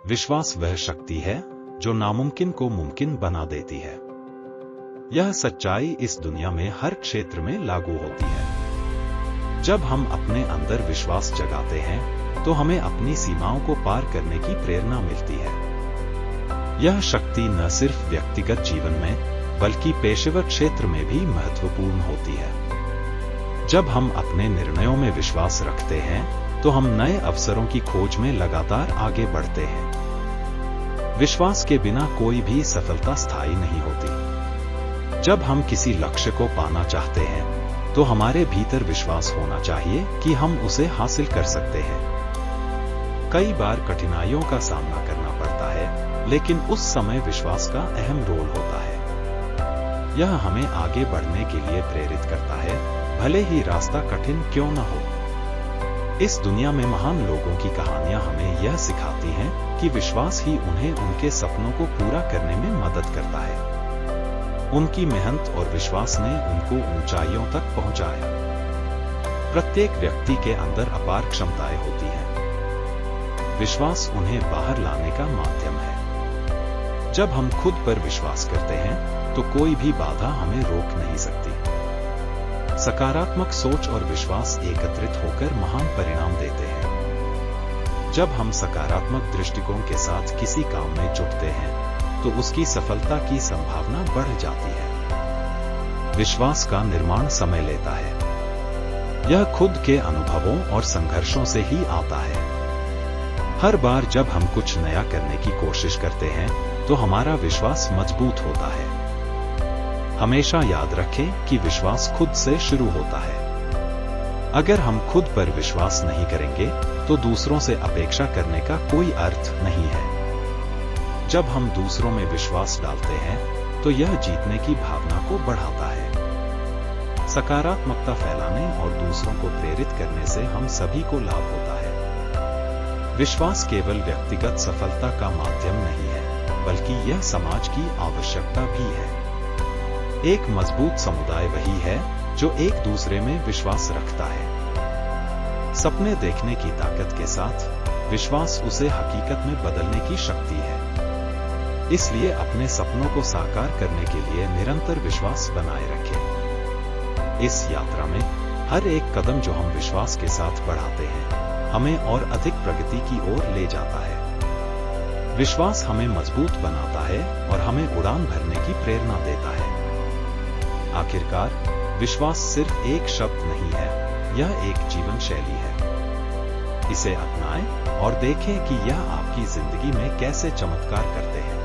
विश्वास वह शक्ति है जो नामुमकिन को मुमकिन बना देती है। यह सच्चाई इस दुनिया में हर क्षेत्र में लागू होती है। जब हम अपने अंदर विश्वास जगाते हैं तो हमें अपनी सीमाओं को पार करने की प्रेरणा मिलती है। यह शक्ति न सिर्फ व्यक्तिगत जीवन में बल्कि पेशेवर क्षेत्र में भी महत्वपूर्ण होती है। जब हम अपने निर्णयों में विश्वास रखते हैं तो हम नए अवसरों की खोज में लगातार आगे बढ़ते हैं। विश्वास के बिना कोई भी सफलता स्थायी नहीं होती। जब हम किसी लक्ष्य को पाना चाहते हैं तो हमारे भीतर विश्वास होना चाहिए कि हम उसे हासिल कर सकते हैं। कई बार कठिनाइयों का सामना करना पड़ता है, लेकिन उस समय विश्वास का अहम रोल होता है। यह हमें आगे बढ़ने के लिए प्रेरित करता है, भले ही रास्ता कठिन क्यों न हो। इस दुनिया में महान लोगों की कहानियां हमें यह सिखाती हैं कि विश्वास ही उन्हें उनके सपनों को पूरा करने में मदद करता है। उनकी मेहनत और विश्वास ने उनको ऊंचाइयों तक पहुंचाया। प्रत्येक व्यक्ति के अंदर अपार क्षमताएं होती हैं। विश्वास उन्हें बाहर लाने का माध्यम है। जब हम खुद पर विश्वास करते हैं तो कोई भी बाधा हमें रोक नहीं सकती। सकारात्मक सोच और विश्वास एकत्रित होकर महान परिणाम देते हैं। जब हम सकारात्मक दृष्टिकोण के साथ किसी काम में जुटते हैं तो उसकी सफलता की संभावना बढ़ जाती है। विश्वास का निर्माण समय लेता है। यह खुद के अनुभवों और संघर्षों से ही आता है। हर बार जब हम कुछ नया करने की कोशिश करते हैं तो हमारा विश्वास मजबूत होता है। हमेशा याद रखें कि विश्वास खुद से शुरू होता है। अगर हम खुद पर विश्वास नहीं करेंगे तो दूसरों से अपेक्षा करने का कोई अर्थ नहीं है। जब हम दूसरों में विश्वास डालते हैं तो यह जीतने की भावना को बढ़ाता है। सकारात्मकता फैलाने और दूसरों को प्रेरित करने से हम सभी को लाभ होता है। विश्वास केवल व्यक्तिगत सफलता का माध्यम नहीं है, बल्कि यह समाज की आवश्यकता भी है। एक मजबूत समुदाय वही है जो एक दूसरे में विश्वास रखता है। सपने देखने की ताकत के साथ विश्वास उसे हकीकत में बदलने की शक्ति है। इसलिए अपने सपनों को साकार करने के लिए निरंतर विश्वास बनाए रखें। इस यात्रा में हर एक कदम जो हम विश्वास के साथ बढ़ाते हैं हमें और अधिक प्रगति की ओर ले जाता है। विश्वास हमें मजबूत बनाता है और हमें उड़ान भरने की प्रेरणा देता है। आखिरकार विश्वास सिर्फ एक शब्द नहीं है, यह एक जीवन शैली है। इसे अपनाएं और देखें कि यह आपकी जिंदगी में कैसे चमत्कार करते हैं।